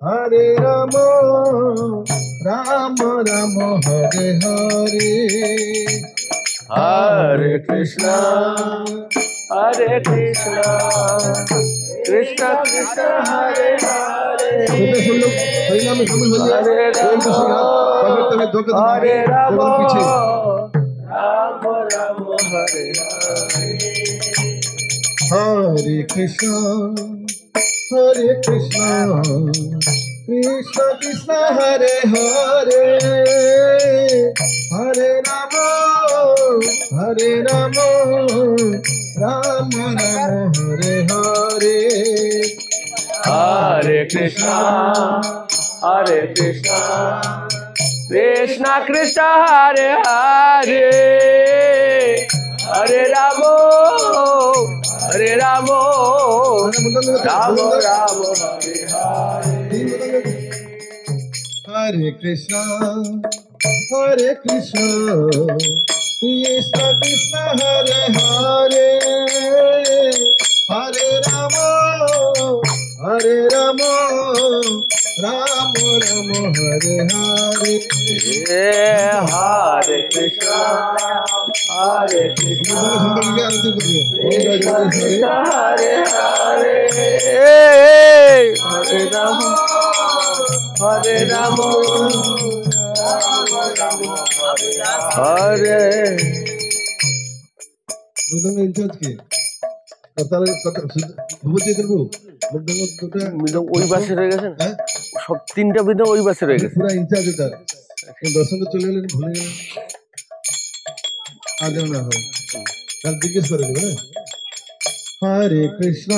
Hare Rama, Rama Rama, Hare Hare, Hare Krishna, Hare Krishna, Krishna Krishna, Hare Hare, छोटे सुन लो हरिनाम में शामिल होइए Hare प्रेम के साथ पवित्र में धोखे Hare Rama, पीछे Rama Rama, Hare Hare, Hare Krishna, Hare Krishna, Krishna Krishna, Hare Hare, Hare Rama, Hare Rama, Rama Rama, Hare Hare. Hare Krishna, Hare Krishna, Krishna Krishna, Hare Hare, Hare Rama, Hare Rama, Rama Rama, Hare Hare. Hare Krishna, Hare Krishna, Krishna Krishna, Hare Hare, Hare Rama, Hare Rama, Rama Rama, Hare Hare. Hare Krishna, Hare Krishna, Krishna Krishna, Hare Hare, Hare Rama, Hare Rama, Rama Rama, Hare Hare. মৃদঙ্গ in charge কে মৃদঙ্গ ওই বাসে রয়ে গেছে, সব তিনটা মৃদঙ্গ ওই বাসে রয়ে গেছে, পুরা ইনচার্জ তার দর্শকে চলে গেলেন, ভুলে গেলেন, আজ না হয় কাল জিজ্ঞেস করে দেবে। হরে কৃষ্ণ।